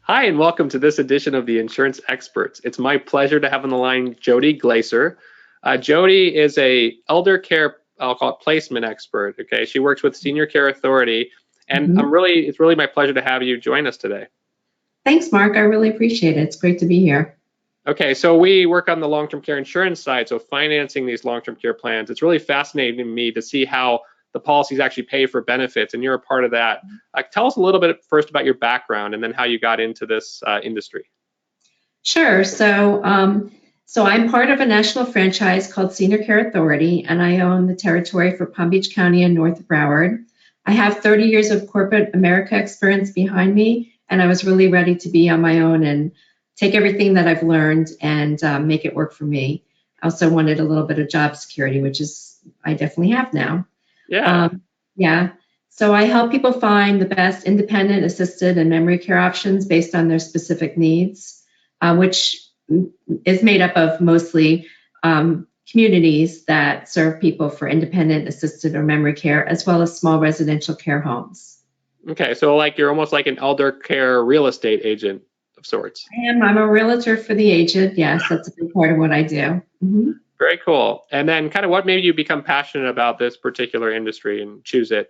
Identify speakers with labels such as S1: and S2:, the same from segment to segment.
S1: Hi, and welcome to this edition of the Insurance Experts. It's my pleasure to have on the line Jodi Glacer. Jodi is a elder care, I'll call it placement expert. Okay, she works with Senior Care Authority, and
S2: Mhm.
S1: it's really my pleasure to have you join us today.
S2: Thanks, Mark. I really appreciate it. It's great to be here.
S1: Okay, so we work on the long-term care insurance side, so financing these long-term care plans. It's really fascinating to me to see how the policies actually pay for benefits, and you're a part of that. Tell us a little bit first about your background and then how you got into this industry.
S2: Sure. So I'm part of a national franchise called Senior Care Authority, and I own the territory for Palm Beach County and North Broward. I have 30 years of corporate America experience behind me, and I was really ready to be on my own and take everything that I've learned and make it work for me. I also wanted a little bit of job security, which is I definitely have now.
S1: Yeah.
S2: Yeah. So I help people find the best independent, assisted, and memory care options based on their specific needs, which is made up of mostly communities that serve people for independent, assisted, or memory care, as well as small residential care homes.
S1: Okay, so like you're almost like an elder care real estate agent of sorts.
S2: I'm a realtor for the aged. Yes, that's a big part of what I do. Mhm.
S1: Very cool. And then kind of what made you become passionate about this particular industry and choose it?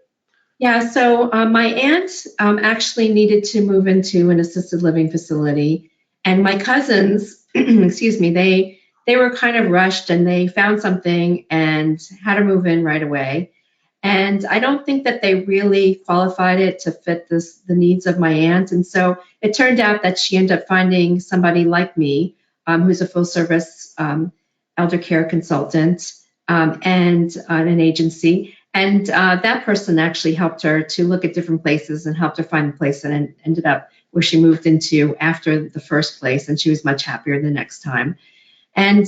S2: Yeah, so my aunt actually needed to move into an assisted living facility, and my cousins, excuse me, they were kind of rushed and they found something and had to move in right away. And I don't think that they really qualified it to fit the needs of my aunt. And so it turned out that she ended up finding somebody like me, who's a full service elder care consultant and an agency. And that person actually helped her to look at different places and helped her find the place and ended up where she moved into after the first place. And she was much happier the next time. And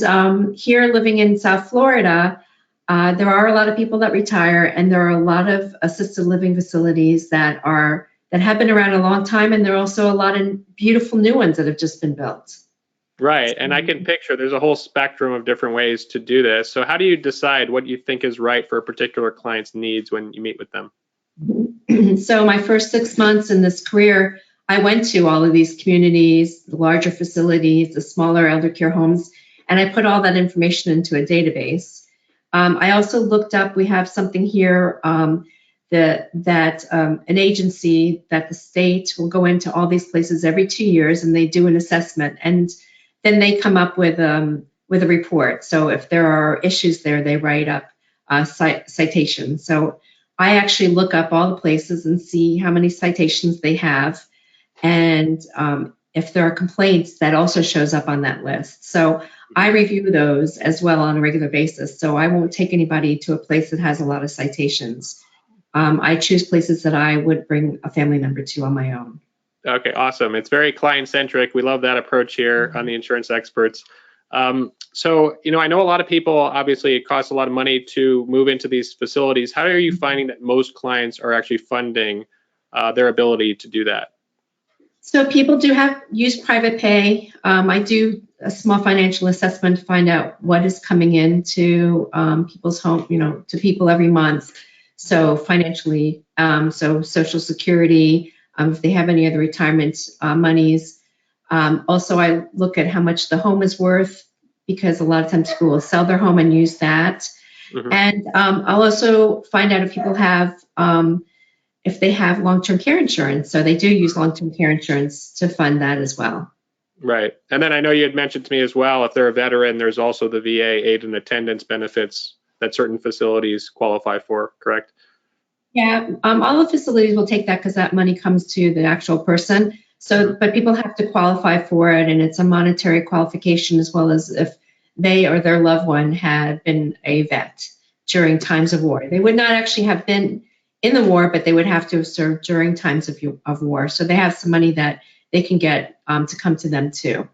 S2: here living in South Florida, there are a lot of people that retire, and there are a lot of assisted living facilities that have been around a long time, and there are also a lot of beautiful new ones that have just been built.
S1: Right. And I can picture there's a whole spectrum of different ways to do this. So how do you decide what you think is right for a particular client's needs when you meet with them?
S2: So my first 6 months in this career, I went to all of these communities, the larger facilities, the smaller elder care homes, and I put all that information into a database. I also looked up, we have something here that an agency that the state will go into all these places every 2 years and they do an assessment, and then they come up with a report. So if there are issues there, they write up citations. So I actually look up all the places and see how many citations they have, and if there are complaints, that also shows up on that list. So I review those as well on a regular basis. So I won't take anybody to a place that has a lot of citations. I choose places that I would bring a family member to on my own.
S1: Okay, awesome. It's very client-centric. We love that approach here on the Insurance Experts. I know a lot of people, obviously, it costs a lot of money to move into these facilities. How are you finding that most clients are actually funding their ability to do that?
S2: So people do use private pay. I do a small financial assessment to find out what is coming into people's home, to people every month. So financially, so Social Security, if they have any other retirement monies. Also, I look at how much the home is worth, because a lot of times people will sell their home and use that.
S1: Mhm.
S2: And I'll also find out if people if they have long-term care insurance. So they do use long-term care insurance to fund that as well.
S1: Right. And then I know you had mentioned to me as well, if they're a veteran, there's also the VA aid and attendance benefits that certain facilities qualify for, correct?
S2: Yeah, all the facilities will take that because that money comes to the actual person. So, but people have to qualify for it, and it's a monetary qualification, as well as if they or their loved one had been a vet during times of war. They would not actually have been in the war, but they would have to have served during times of war. So they have some money that they can get to come to them too.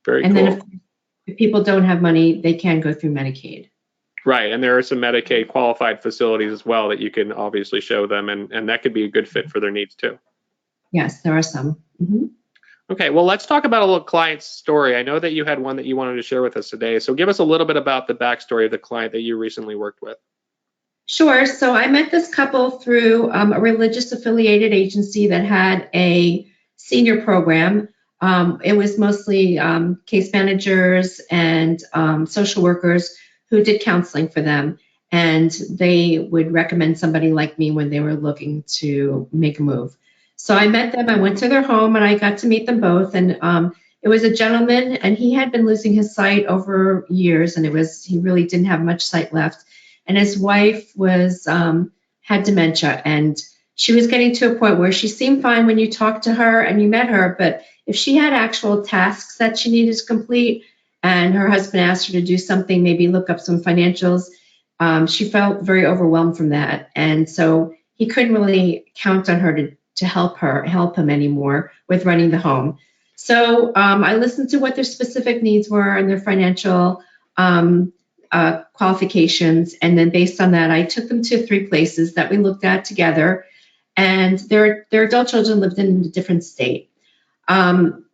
S1: Very
S2: And
S1: cool.
S2: then if people don't have money, they can go through Medicaid.
S1: Right, and there are some Medicaid qualified facilities as well that you can obviously show them, and that could be a good fit for their needs too.
S2: Yes, there are some. Mhm.
S1: Okay, well, let's talk about a little client story. I know that you had one that you wanted to share with us today, so give us a little bit about the backstory of the client that you recently worked with.
S2: Sure. So I met this couple through a religious affiliated agency that had a senior program. It was mostly case managers and social workers who did counseling for them. And they would recommend somebody like me when they were looking to make a move. So I met them, I went to their home, and I got to meet them both. And it was a gentleman, and he had been losing his sight over years, and he really didn't have much sight left. And his wife had dementia, and she was getting to a point where she seemed fine when you talked to her and you met her, but if she had actual tasks that she needed to complete and her husband asked her to do something, maybe look up some financials, she felt very overwhelmed from that. And so he couldn't really count on her to help him anymore with running the home. So I listened to what their specific needs were and their financial qualifications. And then based on that, I took them to 3 places that we looked at together. And their adult children lived in a different state. And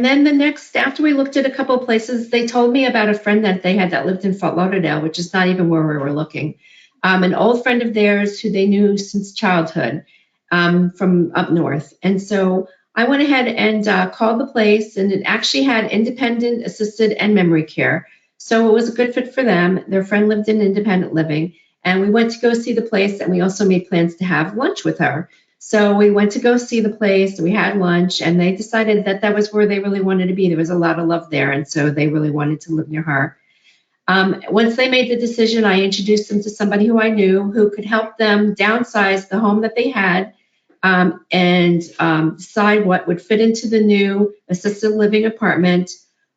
S2: then after we looked at a couple of places, they told me about a friend that they had that lived in Fort Lauderdale, which is not even where we were looking. An old friend of theirs who they knew since childhood from up north. And so I went ahead and called the place, and it actually had independent, assisted, and memory care. So it was a good fit for them. Their friend lived in independent living. And we went to go see the place, and we also made plans to have lunch with her. So we went to go see the place, we had lunch, and they decided that that was where they really wanted to be. There was a lot of love there, and so they really wanted to live near her. Once they made the decision, I introduced them to somebody who I knew who could help them downsize the home that they had and decide what would fit into the new assisted living apartment,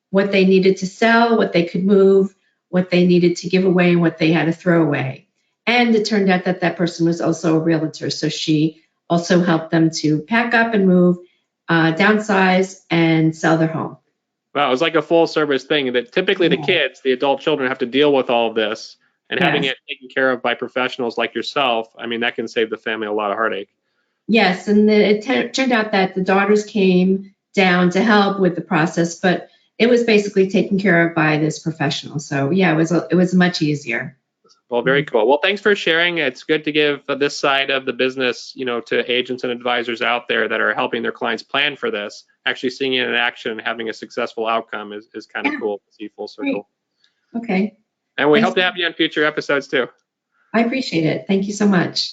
S2: what they needed to sell, what they could move, what they needed to give away, and what they had to throw away. And it turned out that that person was also a realtor, so she also helped them to pack up and move, downsize, and sell their home.
S1: Wow, it was like a full service thing that typically the kids, the adult children, have to deal with all of this, and having
S2: Yes.
S1: it taken care of by professionals like yourself, I mean, that can save the family a lot of heartache.
S2: Yes, and it turned out that the daughters came down to help with the process, but it was basically taken care of by this professional. So yeah, it was much easier.
S1: Well, very cool. Well, thanks for sharing. It's good to give this side of the business, to agents and advisors out there that are helping their clients plan for this. Actually seeing it in action and having a successful outcome is kind of cool to see full circle.
S2: Great. Okay.
S1: And we
S2: Thanks.
S1: hope to have you on future episodes too.
S2: I appreciate it. Thank you so much.